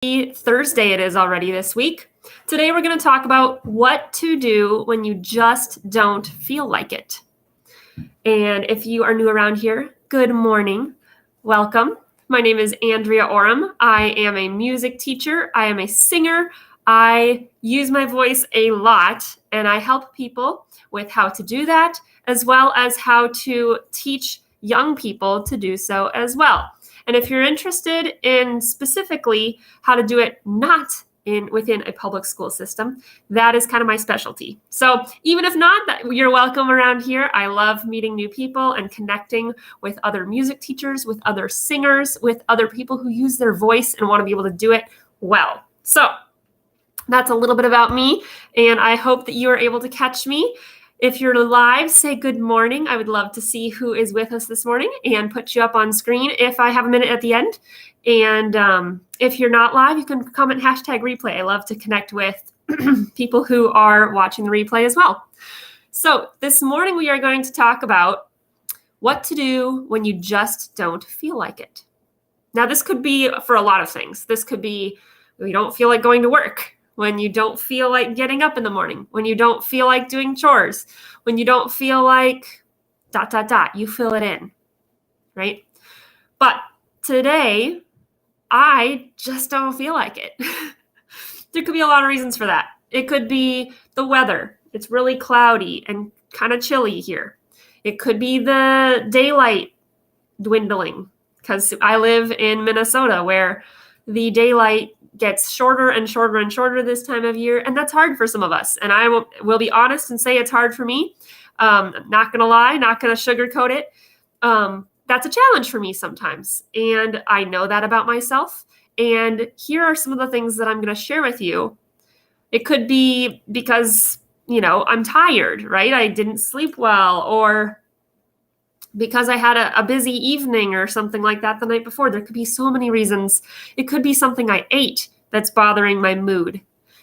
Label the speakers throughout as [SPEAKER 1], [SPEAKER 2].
[SPEAKER 1] Thursday it is already this week. Today we're going to talk about what to do when you just don't feel like it. And if you are new around here, good morning. Welcome. My name is Andrea Oram. I am a music teacher. I am a singer. I use my voice a lot, and I help people with how to do that, as well as how to teach young people to do so as well. And if you're interested in specifically how to do it not within a public school system, that is kind of my specialty. So even if not, you're welcome around here. I love meeting new people and connecting with other music teachers, with other singers, with other people who use their voice and want to be able to do it well. So that's a little bit about me, and I hope that you are able to catch me. If you're live, say good morning. I would love to see who is with us this morning and put you up on screen if I have a minute at the end. And if you're not live, you can comment #replay. I love to connect with people who are watching the replay as well. So this morning we are going to talk about what to do when you just don't feel like it. Now, this could be for a lot of things. This could be when you don't feel like going to work, when you don't feel like getting up in the morning, when you don't feel like doing chores, when you don't feel like ... You fill it in, right? But today, I just don't feel like it. There could be a lot of reasons for that. It could be the weather. It's really cloudy and kind of chilly here. It could be the daylight dwindling, because I live in Minnesota where the daylight gets shorter and shorter and shorter this time of year, and that's hard for some of us. And I will be honest and say it's hard for me. I'm not going to lie, not going to sugarcoat it. That's a challenge for me sometimes, and I know that about myself. And here are some of the things that I'm going to share with you. It could be because, I'm tired, right? I didn't sleep well, or because I had a busy evening or something like that the night before. There could be so many reasons. It could be something I ate that's bothering my mood.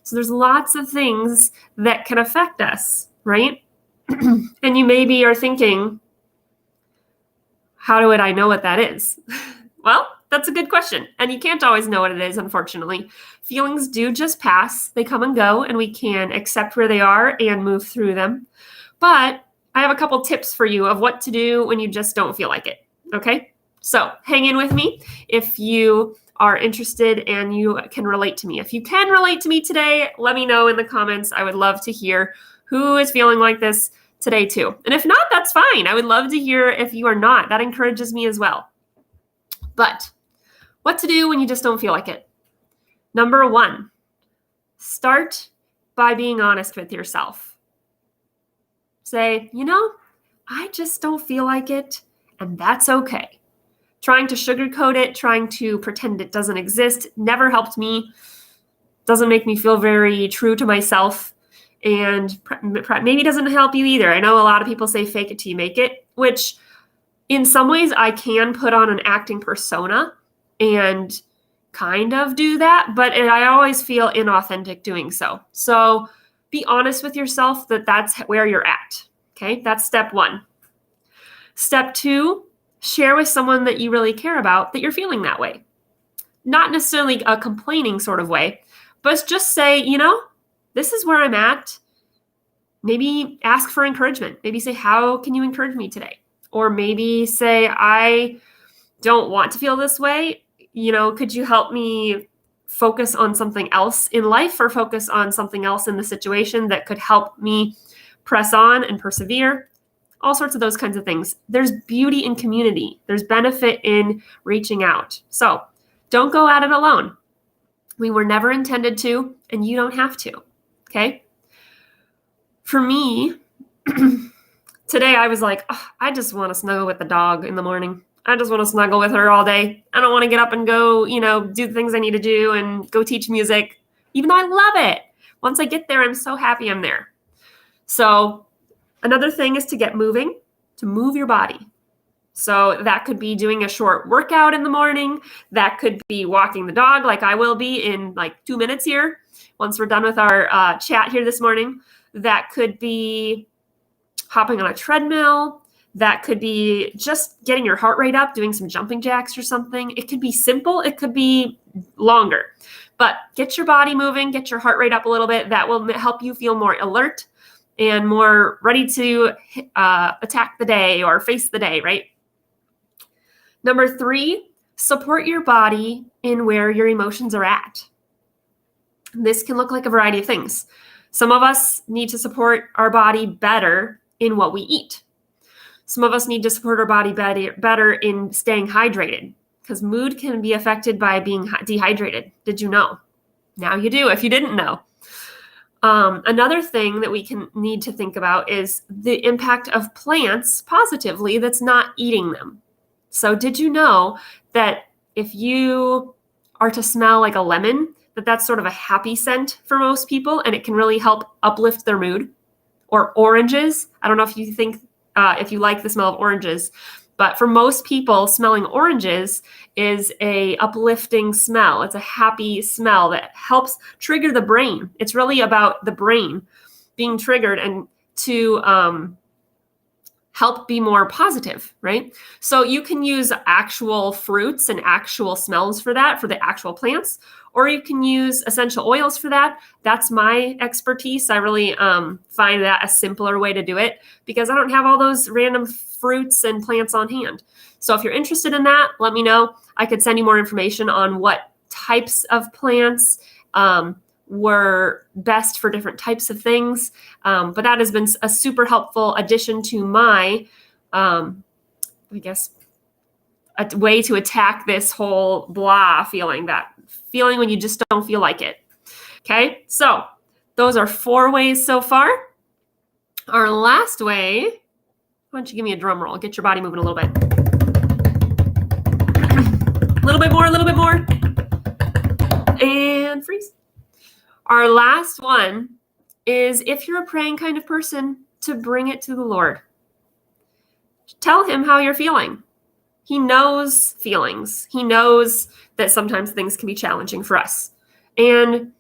[SPEAKER 1] So there's lots of things that can affect us, right? And you maybe are thinking, how would I know what that is? Well, that's a good question. And you can't always know what it is, unfortunately. Feelings do just pass. They come and go, and we can accept where they are and move through them. But I have a couple tips for you of what to do when you just don't feel like it, okay? So hang in with me if you are interested and you can relate to me. If you can relate to me today, let me know in the comments. I would love to hear who is feeling like this today too. And if not, that's fine. I would love to hear if you are not. That encourages me as well. But what to do when you just don't feel like it? Number 1, start by being honest with yourself. Say, I just don't feel like it, and that's okay. Trying to sugarcoat it, trying to pretend it doesn't exist, never helped me. Doesn't make me feel very true to myself, and maybe doesn't help you either. I know a lot of people say fake it till you make it, which in some ways I can put on an acting persona and kind of do that, but I always feel inauthentic doing so. So be honest with yourself that that's where you're at. Okay, that's step 1. Step 2, share with someone that you really care about that you're feeling that way. Not necessarily a complaining sort of way, but just say, this is where I'm at. Maybe ask for encouragement. Maybe say, how can you encourage me today? Or maybe say, I don't want to feel this way. Could you help me focus on something else in life, or focus on something else in the situation that could help me press on and persevere? All sorts of those kinds of things. There's beauty in community. There's benefit in reaching out. So don't go at it alone. We were never intended to, and you don't have to. Okay? For me, today I was like, I just want to snuggle with the dog in the morning. I just want to snuggle with her all day. I don't want to get up and go, do the things I need to do and go teach music, even though I love it. Once I get there, I'm so happy I'm there. So another thing is to get moving, to move your body. So that could be doing a short workout in the morning. That could be walking the dog, like I will be in like 2 minutes here, once we're done with our chat here this morning. That could be hopping on a treadmill. That could be just getting your heart rate up, doing some jumping jacks or something. It could be simple. It could be longer. But get your body moving, get your heart rate up a little bit. That will help you feel more alert and more ready to attack the day or face the day, right? Number 3, support your body in where your emotions are at. This can look like a variety of things. Some of us need to support our body better in what we eat. Some of us need to support our body better in staying hydrated, because mood can be affected by being dehydrated. Did you know? Now you do, if you didn't know. Another thing that we need to think about is the impact of plants positively that's not eating them. So did you know that if you are to smell like a lemon, that's sort of a happy scent for most people, and it can really help uplift their mood? Or oranges. I don't know if you think, if you like the smell of oranges, but for most people, smelling oranges is a uplifting smell. It's a happy smell that helps trigger the brain. It's really about the brain being triggered and to help be more positive, right? So you can use actual fruits and actual smells for that, for the actual plants, or you can use essential oils for that. That's my expertise. I really find that a simpler way to do it because I don't have all those random fruits and plants on hand. So if you're interested in that, let me know. I could send you more information on what types of plants were best for different types of things. But that has been a super helpful addition to my, I guess, a way to attack this whole blah feeling, that feeling when you just don't feel like it. Okay, so those are 4 ways so far. Our last way, why don't you give me a drum roll? Get your body moving a little bit. A little bit more. And freeze. Our last one is, if you're a praying kind of person, to bring it to the Lord. Tell him how you're feeling. He knows feelings. He knows that sometimes things can be challenging for us. And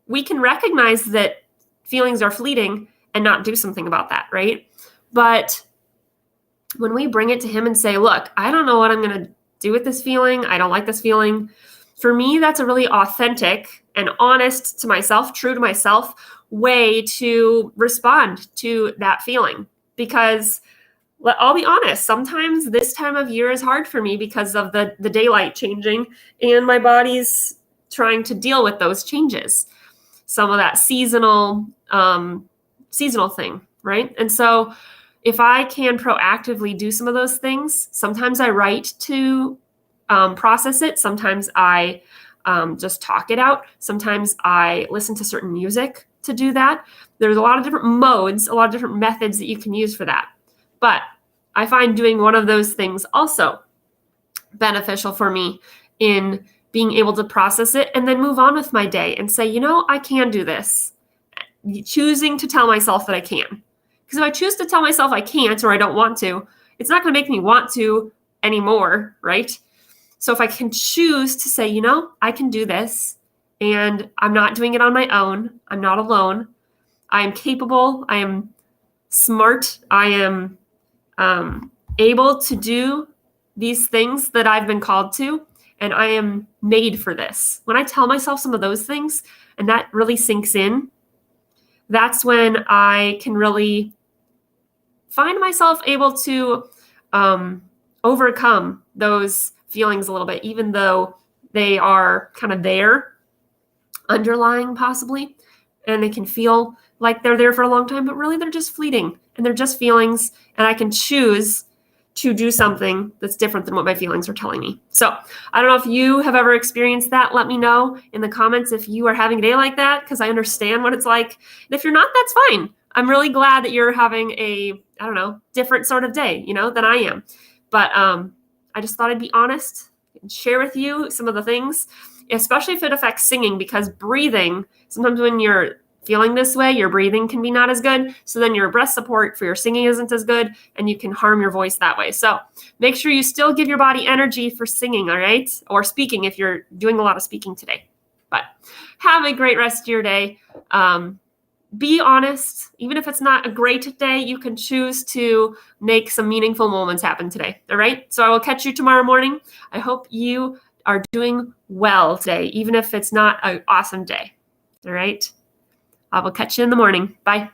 [SPEAKER 1] we can recognize that feelings are fleeting and not do something about that, right? But when we bring it to him and say, look, I don't know what I'm going to do with this feeling. I don't like this feeling. For me, that's a really authentic and honest to myself, true to myself way to respond to that feeling. Because I'll be honest, sometimes this time of year is hard for me because of the daylight changing and my body's trying to deal with those changes. Some of that seasonal thing, right? And so if I can proactively do some of those things, sometimes I write to process it. Sometimes I just talk it out. Sometimes I listen to certain music to do that. There's a lot of different modes, a lot of different methods that you can use for that. But I find doing one of those things also beneficial for me in being able to process it and then move on with my day and say, I can do this. Choosing to tell myself that I can. Because if I choose to tell myself I can't or I don't want to, it's not going to make me want to anymore, right? So if I can choose to say, I can do this and I'm not doing it on my own. I'm not alone. I am capable. I am smart. I am able to do these things that I've been called to, and I am made for this. When I tell myself some of those things and that really sinks in, that's when I can really find myself able to overcome those feelings a little bit, even though they are kind of there, underlying possibly, and they can feel like they're there for a long time, but really they're just fleeting and they're just feelings, and I can choose to do something that's different than what my feelings are telling me. So I don't know if you have ever experienced that. Let me know in the comments if you are having a day like that, because I understand what it's like. And if you're not, that's fine. I'm really glad that you're having a, different sort of day, than I am. But I just thought I'd be honest and share with you some of the things, especially if it affects singing, because breathing, sometimes when you're feeling this way, your breathing can be not as good. So then your breath support for your singing isn't as good, and you can harm your voice that way. So make sure you still give your body energy for singing, all right? Or speaking if you're doing a lot of speaking today. But have a great rest of your day. be honest. Even if it's not a great day, you can choose to make some meaningful moments happen today. All right. So I will catch you tomorrow morning. I hope you are doing well today, even if it's not an awesome day. All right. I will catch you in the morning. Bye.